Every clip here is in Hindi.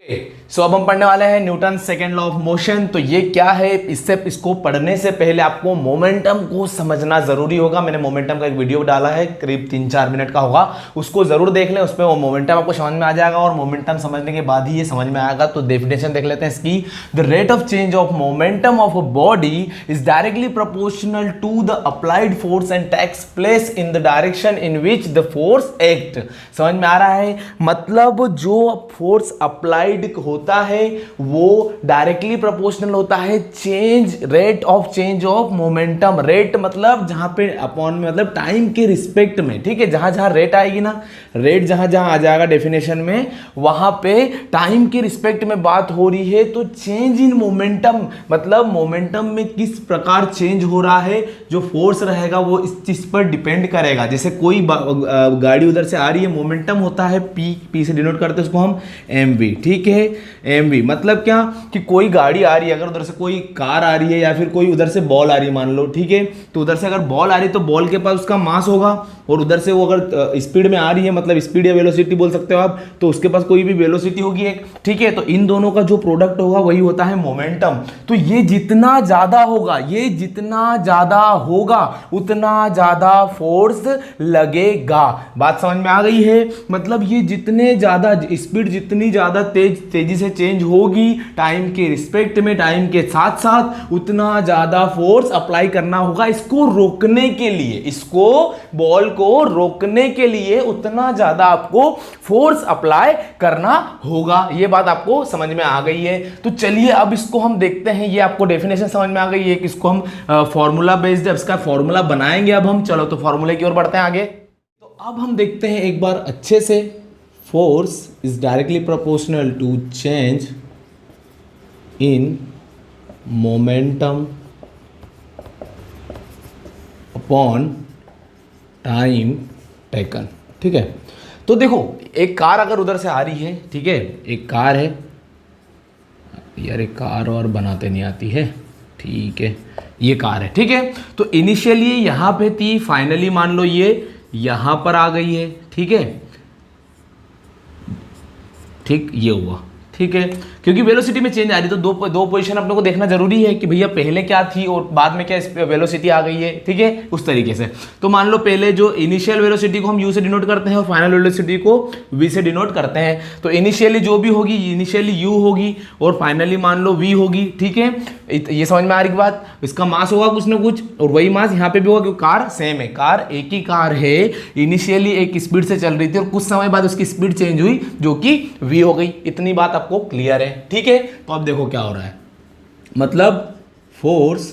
सो अब हम पढ़ने वाले हैं Newton second law of motion. तो ये क्या है, इसको पढ़ने से पहले आपको मोमेंटम को समझना जरूरी होगा। मैंने मोमेंटम का एक वीडियो डाला है, करीब 3-4 मिनट का होगा, उसको जरूर देख लें। उसमें वो मोमेंटम आपको समझ में आ जाएगा और मोमेंटम समझने के बाद ही ये समझ में आएगा। तो डेफिनेशन देख लेते हैं इसकी। The rate of change of momentum of a body is directly proportional to the applied force and takes place in the direction in which the force act. समझ में आ रहा है? मतलब जो फोर्स अप्लाइड होता है वो डायरेक्टली प्रोपोर्शनल होता है rate of change of momentum. Rate मतलब जहां पे अपॉन में मतलब टाइम के रिस्पेक्ट में, ठीक है। जहां जहां रेट आएगी ना, रेट जहां जहां आ जाएगा डेफिनेशन में, वहां पे टाइम के रिस्पेक्ट में बात हो रही है। तो चेंज इन मोमेंटम मतलब मोमेंटम में किस प्रकार चेंज हो रहा है, जो फोर्स रहेगा वो इस चीज पर डिपेंड करेगा। जैसे कोई गाड़ी उधर से आ रही है, मोमेंटम होता है पी से डिनोट करते हैं उसको हम mv, ठीक है। mv मतलब क्या कि कोई गाड़ी आ रही है, अगर उधर से कोई कार आ रही है या फिर कोई उधर से बॉल आ रही है मान लो, ठीक है। तो उधर से अगर बॉल आ रही है तो बॉल के पास उसका मास होगा, और उधर से वो अगर स्पीड में आ रही है, मतलब स्पीड या वेलोसिटी बोल सकते हो आप, तो उसके पास कोई भी वेलोसिटी होगी एक, ठीक है। तो इन दोनों का जो प्रोडक्ट होगा वही होता है मोमेंटम। तो ये जितना ज्यादा होगा, ये जितना ज्यादा होगा उतना ज्यादा फोर्स लगेगा। बात समझ में आ गई है? मतलब ये जितने ज्यादा स्पीड जितनी ज्यादा तेजी से चेंज होगी टाइम के रिस्पेक्ट में, टाइम के साथ साथ, उतना ज्यादा फोर्स अप्लाई करना होगा इसको रोकने के लिए। इसको बॉल को रोकने के लिए उतना ज्यादा आपको फोर्स अप्लाई करना होगा। ये बात आपको समझ में आ गई है? तो चलिए अब इसको हम देखते हैं। ये आपको डेफिनेशन समझ में आ गई है कि इसको हम फॉर्मूला बेस्ड इसका फॉर्मूला बनाएंगे अब हम। चलो तो फॉर्मूले की ओर बढ़ते हैं आगे। तो अब हम देखते हैं एक बार अच्छे से। Force is directly proportional to change in momentum upon time taken, ठीक है। तो देखो एक कार अगर उधर से आ रही है, ठीक है, एक कार है यार, एक कार और बनाते नहीं आती है, ठीक है, ये कार है, ठीक है। तो इनिशियली यहां पे थी, फाइनली मान लो ये यहां पर आ गई है, ठीक है, ठीक, ये हुआ, ठीक है। क्योंकि वेलोसिटी में चेंज आ रही है तो दो पोजीशन अपने को देखना जरूरी है कि भैया पहले क्या थी और बाद में क्या वेलोसिटी आ गई है, ठीक है, उस तरीके से। तो मान लो पहले जो इनिशियल वेलोसिटी को हम u से डिनोट करते हैं और फाइनल वेलोसिटी को v से डिनोट करते हैं। तो इनिशियली जो भी होगी, इनिशियली u होगी और फाइनली मान लो v होगी, ठीक है। ये समझ में आ रही बात? इसका मास होगा कुछ ना कुछ, और वही मास यहाँ पे भी होगा क्योंकि कार सेम है, कार एक ही कार है। इनिशियली एक स्पीड से चल रही थी और कुछ समय बाद उसकी स्पीड चेंज हुई जो कि v हो गई। इतनी बात आपको क्लियर है, ठीक है। तो अब देखो क्या हो रहा है, मतलब force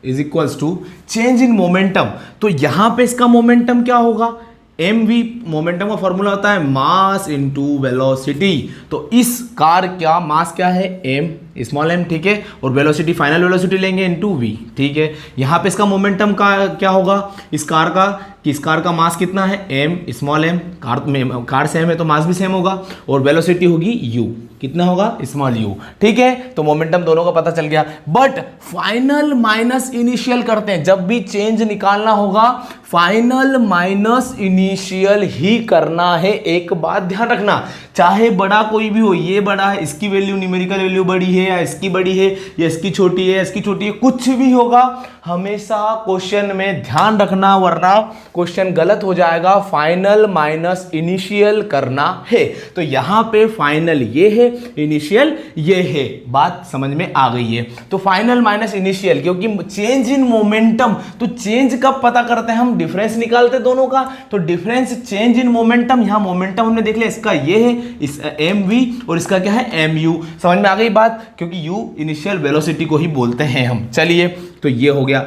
is equals to change in momentum. तो यहां पे इसका मोमेंटम क्या होगा? mv, मोमेंटम का फॉर्मूला होता है मास इनटू वेलोसिटी। तो इस कार का मास क्या है? m, स्मॉल m, ठीक है, और वेलोसिटी फाइनल वेलोसिटी लेंगे इनटू v, ठीक है। यहां पे इसका मोमेंटम का क्या होगा इस कार का, कि इस कार का मास कितना है? m, small m, car same है तो मास भी सेम होगा, और वेलोसिटी होगी u, कितना होगा? स्मॉल u, ठीक है। तो मोमेंटम दोनों का पता चल गया। बट फाइनल माइनस इनिशियल करते हैं, जब भी चेंज निकालना होगा फाइनल माइनस इनिशियल ही करना है। एक बात ध्यान रखना, चाहे बड़ा कोई भी हो, ये बड़ा है, इसकी वैल्यू न्यूमेरिकल वैल्यू बड़ी है, या इसकी बड़ी है, या इसकी छोटी है, इसकी छोटी है, कुछ भी होगा, हमेशा क्वेश्चन में ध्यान रखना वरना क्वेश्चन गलत हो जाएगा। फाइनल माइनस इनिशियल करना है। तो यहां पे फाइनल ये है, इनिशियल ये है। बात समझ में आ गई है? तो फाइनल माइनस इनिशियल, क्योंकि चेंज इन मोमेंटम, तो चेंज कब पता करते हैं हम? डिफरेंस निकालते दोनों का। तो डिफरेंस चेंज इन मोमेंटम, यहां मोमेंटम हमने देख लिया, इसका ये है, इस mv, और इसका क्या है? mu। समझ में आ गई बात? क्योंकि u इनिशियल वेलोसिटी को ही बोलते हैं हम। चलिए तो ये हो गया।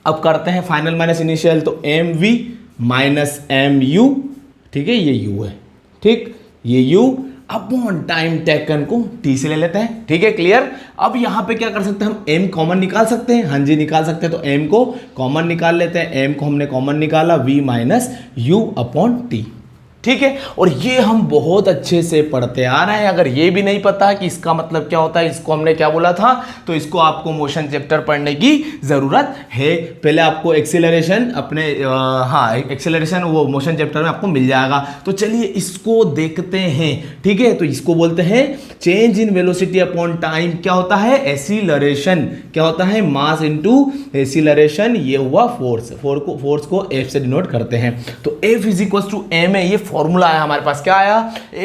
अब करते हैं फाइनल माइनस इनिशियल। तो mv माइनस mu, ठीक है, ये u है, ठीक, ये u अपॉन टाइम टेकन को t से ले लेते हैं, ठीक है, क्लियर। अब यहां पे क्या कर सकते हैं हम? m कॉमन निकाल सकते हैं, हाँ जी निकाल सकते हैं। तो m को कॉमन निकाल लेते हैं, m को हमने कॉमन निकाला, v minus u upon t, ठीक है। और ये हम बहुत अच्छे से पढ़ते आ रहे हैं। अगर ये भी नहीं पता कि इसका मतलब क्या होता है, इसको हमने क्या बोला था, तो इसको आपको मोशन चैप्टर पढ़ने की जरूरत है। पहले आपको एक्सीलरेशन अपने एक्सीलरेशन वो मोशन चैप्टर में आपको मिल जाएगा। तो चलिए इसको देखते हैं, ठीक है। तो इसको बोलते हैं change in velocity upon time. क्या होता है? एक्सीलरेशन। क्या होता है? मास इनटू एक्सीलरेशन। ये हुआ फोर्स को F से डिनोट करते हैं। तो F is equals to M A, ये फॉर्मूला आया हमारे पास। क्या आया?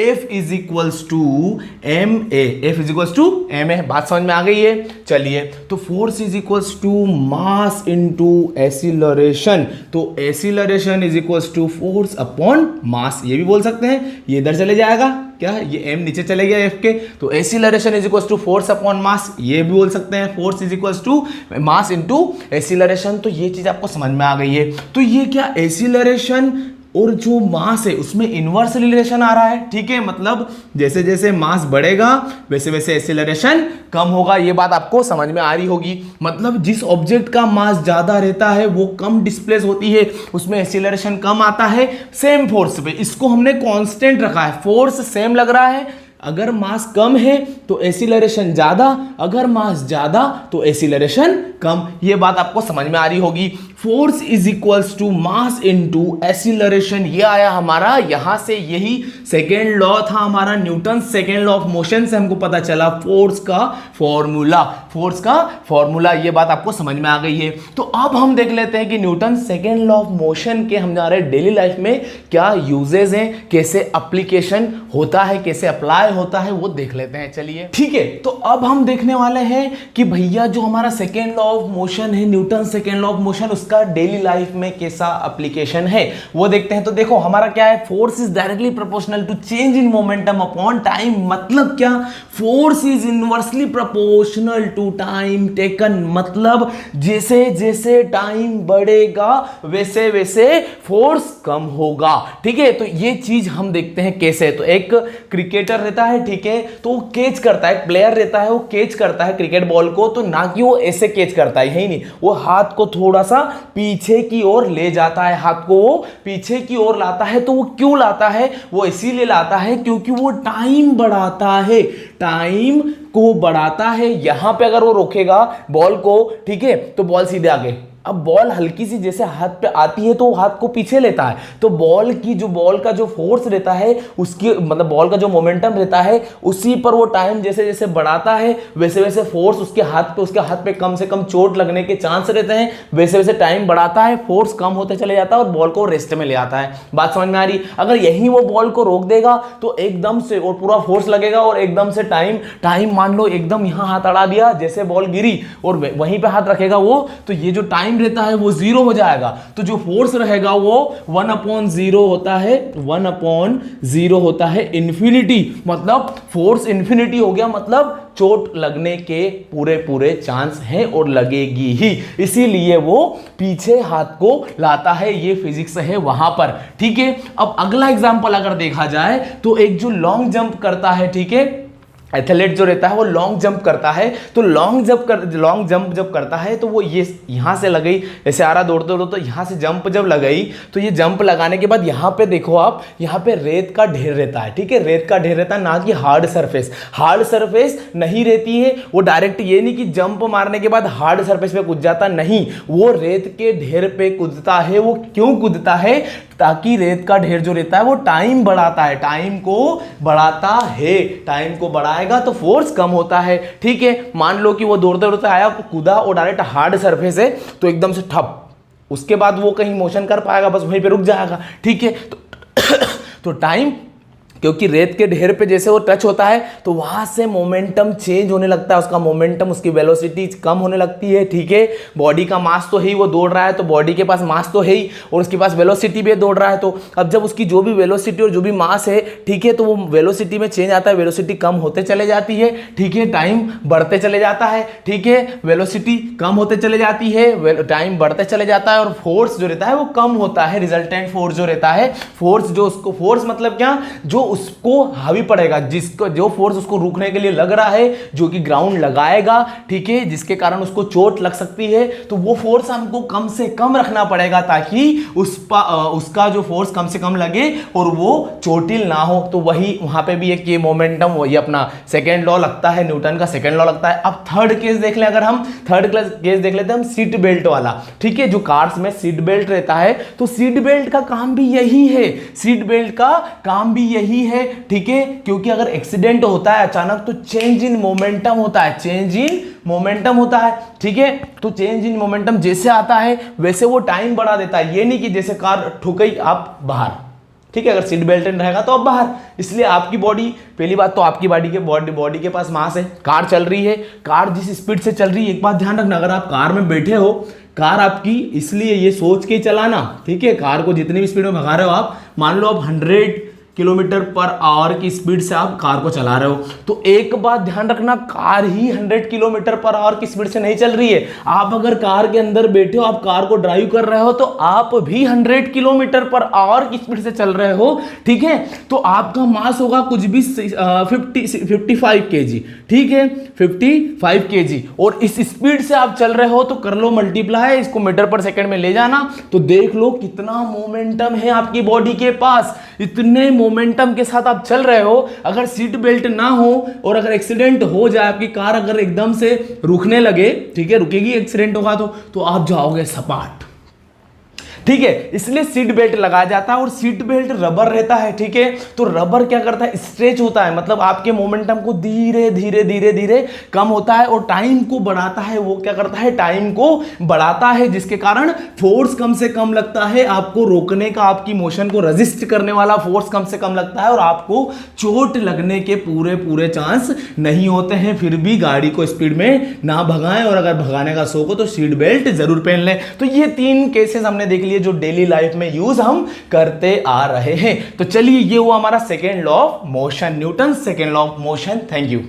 F is equals to M A. F is equals to M A. बात समझ में आ गई है? चलिए, तो force is equals to mass into acceleration. तो acceleration is equals to force upon mass, ये भी बोल सकते हैं। ये इधर चले जाएगा, क्या ये m नीचे चले गया F के, तो acceleration is equals to force upon mass, ये भी बोल सकते हैं। Force is equals to mass into acceleration. तो ये चीज आपको समझ में आ गई है। तो ये क्या एक्सीलरेशन और जो मास है उसमें इनवर्स रिलेशन आ रहा है, ठीक है। मतलब जैसे जैसे मास बढ़ेगा वैसे वैसे एक्सीलरेशन कम होगा। ये बात आपको समझ में आ रही होगी। मतलब जिस ऑब्जेक्ट का मास ज्यादा रहता है वो कम डिस्प्लेस होती है, उसमें एक्सीलरेशन कम आता है सेम फोर्स पे। इसको हमने कांस्टेंट रखा है, फोर्स सेम लग रहा है। अगर मास कम है तो एक्सीलरेशन ज्यादा, अगर मास ज्यादा तो एक्सीलरेशन कम। ये बात आपको समझ में आ रही होगी। Force is equals to mass into acceleration, ये आया हमारा यहां से। यही सेकेंड लॉ था हमारा, Newton second law of motion से हमको पता चला फोर्स का फॉर्मूला। फोर्स का फॉर्मूला, ये बात आपको समझ में आ गई है। तो अब हम देख लेते हैं कि Newton second law of motion के हमारे डेली लाइफ में क्या यूजेस हैं, कैसे एप्लीकेशन होता है, कैसे अप्लाई होता है, वो देख लेते हैं। चलिए ठीक है। तो अब हम देखने वाले हैं कि भैया जो हमारा सेकेंड लॉ ऑफ मोशन है, Newton second law of motion, उसका डेली लाइफ में कैसा एप्लीकेशन है वो देखते हैं। तो देखो हमारा क्या है, force is directly proportional to change in momentum upon time. मतलब क्या? Force is inversely proportional to time taken. मतलब जैसे जैसे टाइम बढ़ेगा वैसे वैसे फोर्स कम होगा, ठीक है। तो ये चीज हम देखते हैं कैसे। तो एक क्रिकेटर रहता है, ठीक है, तो वो कैच करता है, प्लेयर रहता है, वो कैच करता है क्रिकेट बॉल को, तो ना कि वो ऐसे कैच करता है, यही नहीं, वो हाथ को थोड़ा सा पीछे की ओर ले जाता है, हाथ को वो पीछे की ओर लाता है। तो वो क्यों लाता है? वो इसीलिए लाता है क्योंकि वो टाइम बढ़ाता है, टाइम को बढ़ाता है। यहां पे अगर वो रोकेगा बॉल को, ठीक है, तो बॉल सीधे आगे। अब बॉल हल्की सी जैसे हाथ पे आती है तो वो हाथ को पीछे लेता है। तो बॉल का जो फोर्स रहता है, उसकी मतलब बॉल का जो मोमेंटम रहता है, उसी पर वो टाइम जैसे जैसे बढ़ाता है वैसे वैसे फोर्स उसके हाथ पे कम से कम चोट लगने के चांस रहते हैं, वैसे वैसे टाइम बढ़ाता है, फोर्स कम होते चले जाता है और बॉल को रेस्ट में ले आता है। बात समझ में आ रही? अगर यही वो बॉल को रोक देगा तो एकदम से और पूरा फोर्स लगेगा और एकदम से टाइम मान लो एकदम यहां हाथ अड़ा दिया, जैसे बॉल गिरी और वहीं पे हाथ रखेगा वो, तो ये जो टाइम रहता है वो जीरो हो जाएगा। तो जो फोर्स रहेगा वो 1/0 होता है, 1/0 होता है इंफिनिटी। मतलब फोर्स इंफिनिटी हो गया, मतलब चोट लगने के पूरे चांस हैं और लगेगी ही, इसीलिए वो पीछे हाथ को लाता है। ये फिजिक्स है वहां पर, ठीक है। अब अगला एग्जांपल अगर देखा जाए तो एक जो लॉन्ग जंप करता है, ठीक है, एथलीट जो रहता है वो लॉन्ग जंप करता है। तो लॉन्ग जंप जब करता है तो वो ये यहां से लगाई, ऐसे आ रहा दौड़ते तो यहां से जंप जब लगाई, तो ये जंप लगाने के बाद यहां पे देखो आप, यहां पे रेत का ढेर रहता है, ठीक है, रेत का ढेर रहता है, ना कि हार्ड सरफेस नहीं रहती है। वो डायरेक्ट ये नहीं कि जंप मारने के बाद हार्ड सरफेस पे कूद जाता, नहीं, वो रेत के ढेर पे कूदता है। वो क्यों कूदता है? ताकि रेत का ढेर जो रहता है वो टाइम बढ़ाता है, टाइम को बढ़ाएगा तो फोर्स कम होता है, ठीक है। मान लो कि वो दौड़ते आया, कूदा और डायरेक्ट हार्ड सरफेस है तो एकदम से ठप, उसके बाद वो कहीं मोशन कर पाएगा, बस वहीं पे रुक जाएगा, ठीक है। तो टाइम, क्योंकि रेत के ढेर पे जैसे वो टच होता है तो वहां से मोमेंटम चेंज होने लगता है, उसका मोमेंटम, उसकी वेलोसिटी कम होने लगती है, ठीक है। बॉडी का मास तो है ही, वो दौड़ रहा है तो बॉडी के पास मास तो है ही और उसके पास वेलोसिटी भी दौड़ रहा है। तो अब जब उसकी जो भी वेलोसिटी और जो भी मास है, ठीक है, तो वो वेलोसिटी में चेंज आता है, वेलोसिटी कम होते चले जाती है, ठीक है, टाइम बढ़ते चले जाता है, ठीक है, वेलोसिटी कम होते चले जाती है, टाइम बढ़ते चले जाता है और फोर्स जो रहता है वो कम होता है। रिजल्टेंट फोर्स जो रहता है, फोर्स मतलब क्या, जो उसको हावी पड़ेगा, जिसको जो फोर्स उसको रोकने के लिए लग रहा है, जो कि ग्राउंड लगाएगा, ठीक है, जिसके कारण उसको चोट लग सकती है, तो वो फोर्स हमको कम से कम रखना पड़ेगा ताकि उसका जो फोर्स कम से कम लगे और वो चोटिल ना हो। तो वही वहां पे भी एक ये मोमेंटम, वही अपना सेकेंड लॉ लगता है, न्यूटन का सेकेंड लॉ लगता है। अब थर्ड केस देख लें, अगर हम थर्ड केस देख लेते हैं हम सीट बेल्ट वाला, ठीक है, जो कार्स में सीट बेल्ट रहता है, तो सीट बेल्ट का काम भी यही है, सीट बेल्ट का काम भी यही है, ठीक है, क्योंकि अगर एक्सीडेंट होता है अचानक तो चेंज इन मोमेंटम होता है, चेंज इन मोमेंटम होता है, ठीक है। तो चेंज इन मोमेंटम जैसे आता है वैसे वो टाइम बढ़ा देता है, ये नहीं कि जैसे कार ठुक गई आप बाहर, ठीक है, अगर सीट बेल्ट रहेगा तो आप बाहर। इसलिए आपकी बॉडी, पहली बात तो आपकी बॉडी के पास मास है, कार चल रही है, कार जिस स्पीड से चल रही है, एक बात ध्यान रखना, अगर आप कार में बैठे हो, कार आपकी, इसलिए ये सोच के चलाना, ठीक है, कार को जितनी भी स्पीड में भगा रहे हो आप, मान लो आप 100 किलोमीटर पर आवर की स्पीड से आप कार को चला रहे हो, तो एक बात ध्यान रखना, कार ही 100 किलोमीटर पर आवर की स्पीड से नहीं चल रही है। आप अगर कार के अंदर बैठे हो, आप कार को ड्राइव कर रहे हो, तो आप भी 100 किलोमीटर पर आवर की स्पीड से चल रहे हो, ठीक है। तो आपका मास होगा कुछ भी 55 kg, ठीक है, 55 kg, और इस स्पीड से आप चल रहे हो, तो कर लो मल्टीप्लाई, इसको मीटर पर सेकंड में ले जाना, तो देख लो कितना मोमेंटम है आपकी बॉडी के पास। इतने मोमेंटम के साथ आप चल रहे हो, अगर सीट बेल्ट ना हो और अगर एक्सीडेंट हो जाए, आपकी कार अगर एकदम से रुकने लगे, ठीक है, रुकेगी, एक्सीडेंट होगा तो आप जाओगे सपाट, ठीक है। इसलिए सीट बेल्ट लगाया जाता है, और सीट बेल्ट रबर रहता है, ठीक है। तो रबर क्या करता है, स्ट्रेच होता है, मतलब आपके मोमेंटम को धीरे धीरे धीरे धीरे कम होता है और टाइम को बढ़ाता है। वो क्या करता है, टाइम को बढ़ाता है, जिसके कारण फोर्स कम से कम लगता है, आपको रोकने का, आपकी मोशन को रेजिस्ट करने वाला फोर्स कम से कम लगता है, और आपको चोट लगने के पूरे चांस नहीं होते हैं। फिर भी गाड़ी को स्पीड में ना भगाएं, और अगर भगाने का शौक हो तो सीट बेल्ट जरूर पहन लें। तो ये 3 केसेस हमने देख लिए जो डेली लाइफ में यूज हम करते आ रहे हैं। तो चलिए, ये हुआ हमारा second law of motion, Newton second law of motion. Thank you.